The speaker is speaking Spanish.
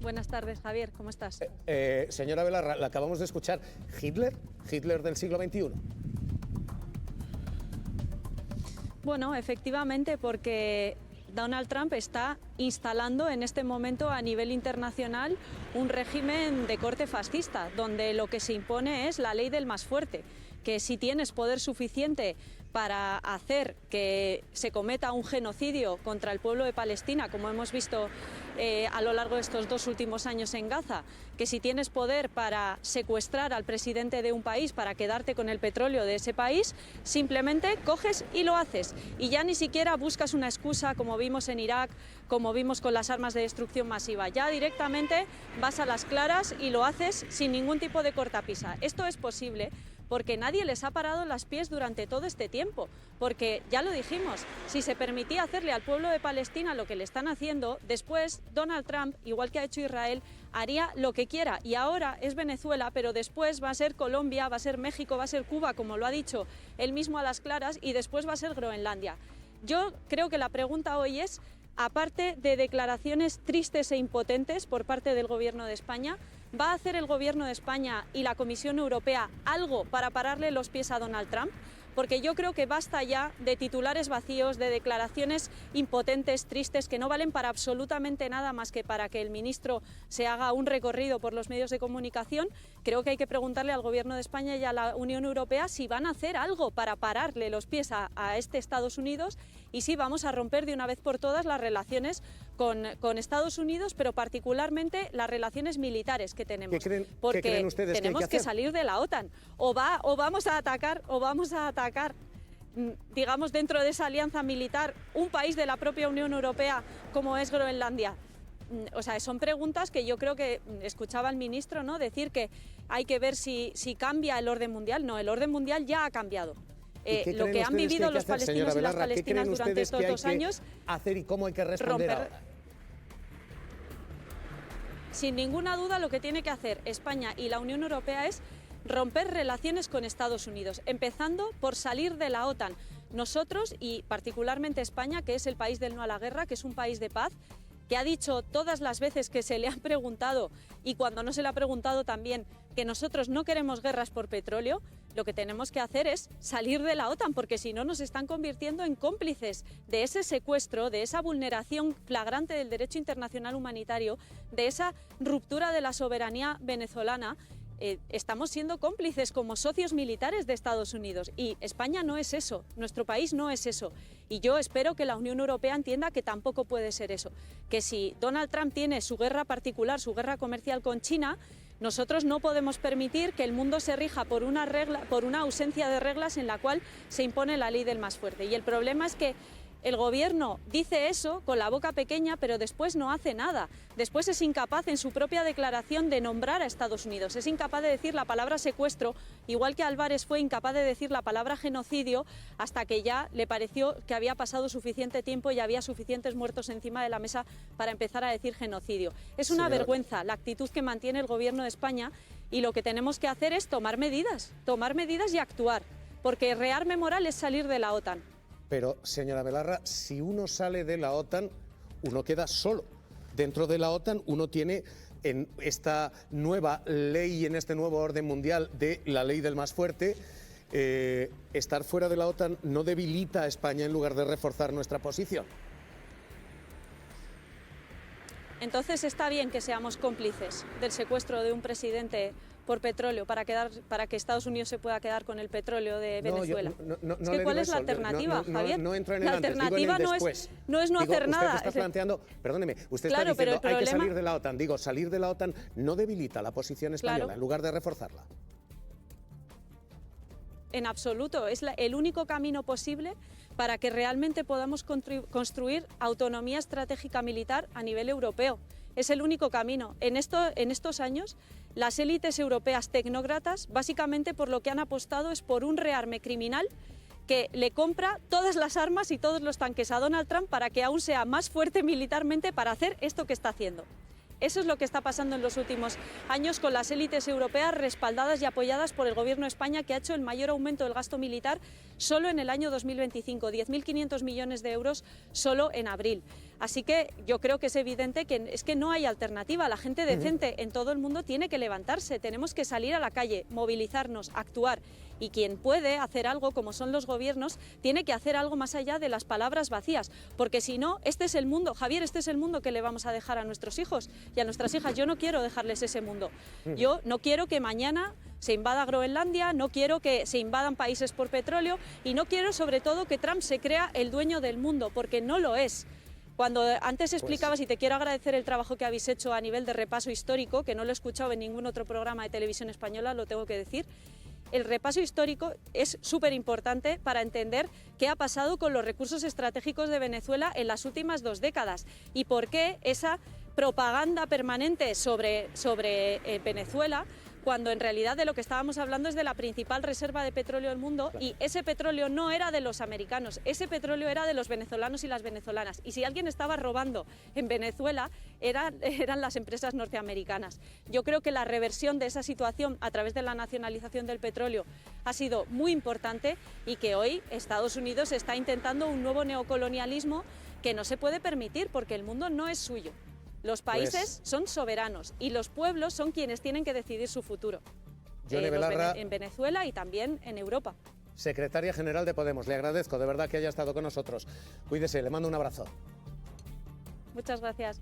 Buenas tardes, Javier, ¿cómo estás? Señora Belarra, la acabamos de escuchar. ¿Hitler del siglo XXI? Bueno, efectivamente, porque Donald Trump está instalando en este momento a nivel internacional un régimen de corte fascista, donde lo que se impone es la ley del más fuerte, que si tienes poder suficiente para hacer que se cometa un genocidio contra el pueblo de Palestina, como hemos visto a lo largo de estos 2 últimos años en Gaza, que si tienes poder para secuestrar al presidente de un país para quedarte con el petróleo de ese país, simplemente coges y lo haces. Y ya ni siquiera buscas una excusa, como vimos en Irak, como vimos con las armas de destrucción masiva. Ya directamente vas a las claras y lo haces sin ningún tipo de cortapisa. Esto es posible porque nadie les ha parado los pies durante todo este tiempo, porque ya lo dijimos, si se permitía hacerle al pueblo de Palestina lo que le están haciendo, después Donald Trump, igual que ha hecho Israel, haría lo que quiera, y ahora es Venezuela, pero después va a ser Colombia, va a ser México, va a ser Cuba, como lo ha dicho él mismo a las claras, y después va a ser Groenlandia. Yo creo que la pregunta hoy es, aparte de declaraciones tristes e impotentes por parte del Gobierno de España, ¿va a hacer el Gobierno de España y la Comisión Europea algo para pararle los pies a Donald Trump? Porque yo creo que basta ya de titulares vacíos, de declaraciones impotentes, tristes, que no valen para absolutamente nada más que para que el ministro se haga un recorrido por los medios de comunicación. Creo que hay que preguntarle al Gobierno de España y a la Unión Europea si van a hacer algo para pararle los pies a este Estados Unidos y si vamos a romper de una vez por todas las relaciones con Estados Unidos, pero particularmente las relaciones militares que tenemos. ¿Qué creen ustedes tenemos que salir de la OTAN. O vamos a atacar, digamos, dentro de esa alianza militar, un país de la propia Unión Europea como es Groenlandia. O sea, son preguntas que yo creo que escuchaba al ministro, ¿no?, decir que hay que ver si cambia el orden mundial. No, el orden mundial ya ha cambiado. Lo que han vivido los palestinos y las palestinas durante estos 2 años, hacer y cómo hay que responder ahora. Sin ninguna duda, lo que tiene que hacer España y la Unión Europea es romper relaciones con Estados Unidos, empezando por salir de la OTAN. Nosotros, y particularmente España, que es el país del no a la guerra, que es un país de paz, que ha dicho todas las veces que se le han preguntado, y cuando no se le ha preguntado también, que nosotros no queremos guerras por petróleo, lo que tenemos que hacer es salir de la OTAN, porque si no nos están convirtiendo en cómplices de ese secuestro, de esa vulneración flagrante del derecho internacional humanitario, de esa ruptura de la soberanía venezolana. Estamos siendo cómplices como socios militares de Estados Unidos y España no es eso, nuestro país no es eso. Y yo espero que la Unión Europea entienda que tampoco puede ser eso, que si Donald Trump tiene su guerra particular, su guerra comercial con China, nosotros no podemos permitir que el mundo se rija por una ausencia de reglas en la cual se impone la ley del más fuerte. Y el problema es que el Gobierno dice eso con la boca pequeña, pero después no hace nada. Después es incapaz en su propia declaración de nombrar a Estados Unidos. Es incapaz de decir la palabra secuestro, igual que Álvarez fue incapaz de decir la palabra genocidio hasta que ya le pareció que había pasado suficiente tiempo y había suficientes muertos encima de la mesa para empezar a decir genocidio. Es una vergüenza la actitud que mantiene el Gobierno de España y lo que tenemos que hacer es tomar medidas y actuar, porque rearme moral es salir de la OTAN. Pero, señora Belarra, si uno sale de la OTAN, uno queda solo. Dentro de la OTAN uno tiene en esta nueva ley y en este nuevo orden mundial de la ley del más fuerte, estar fuera de la OTAN no debilita a España en lugar de reforzar nuestra posición. Entonces está bien que seamos cómplices del secuestro de un presidente por petróleo para que Estados Unidos se pueda quedar con el petróleo de Venezuela. Es que ¿cuál es la alternativa, Javier? No entro en el la antes, alternativa digo en el no es no hacer nada. Usted está planteando, perdóneme, usted está diciendo hay que salir de la OTAN. Digo, salir de la OTAN no debilita la posición española en lugar de reforzarla. En absoluto, es el único camino posible para que realmente podamos construir autonomía estratégica militar a nivel europeo. Es el único camino. En estos años, las élites europeas tecnócratas, básicamente por lo que han apostado es por un rearme criminal que le compra todas las armas y todos los tanques a Donald Trump para que aún sea más fuerte militarmente para hacer esto que está haciendo. Eso es lo que está pasando en los últimos años con las élites europeas respaldadas y apoyadas por el Gobierno de España, que ha hecho el mayor aumento del gasto militar solo en el año 2025, 10.500 millones de euros solo en abril. Así que yo creo que es evidente que es que no hay alternativa. La gente decente en todo el mundo tiene que levantarse, tenemos que salir a la calle, movilizarnos, actuar. Y quien puede hacer algo, como son los gobiernos, tiene que hacer algo más allá de las palabras vacías. Porque si no, este es el mundo, Javier, este es el mundo que le vamos a dejar a nuestros hijos y a nuestras hijas. Yo no quiero dejarles ese mundo. Yo no quiero que mañana se invada Groenlandia, no quiero que se invadan países por petróleo y no quiero, sobre todo, que Trump se crea el dueño del mundo, porque no lo es. Cuando antes explicabas, y te quiero agradecer el trabajo que habéis hecho a nivel de repaso histórico, que no lo he escuchado en ningún otro programa de televisión española, lo tengo que decir, el repaso histórico es súper importante para entender qué ha pasado con los recursos estratégicos de Venezuela en las últimas 2 décadas y por qué esa propaganda permanente sobre Venezuela, cuando en realidad de lo que estábamos hablando es de la principal reserva de petróleo del mundo y ese petróleo no era de los americanos, ese petróleo era de los venezolanos y las venezolanas. Y si alguien estaba robando en Venezuela eran las empresas norteamericanas. Yo creo que la reversión de esa situación a través de la nacionalización del petróleo ha sido muy importante y que hoy Estados Unidos está intentando un nuevo neocolonialismo que no se puede permitir porque el mundo no es suyo. Los países son soberanos y los pueblos son quienes tienen que decidir su futuro. Yone Belarra, en Venezuela y también en Europa. Secretaria General de Podemos, le agradezco de verdad que haya estado con nosotros. Cuídese, le mando un abrazo. Muchas gracias.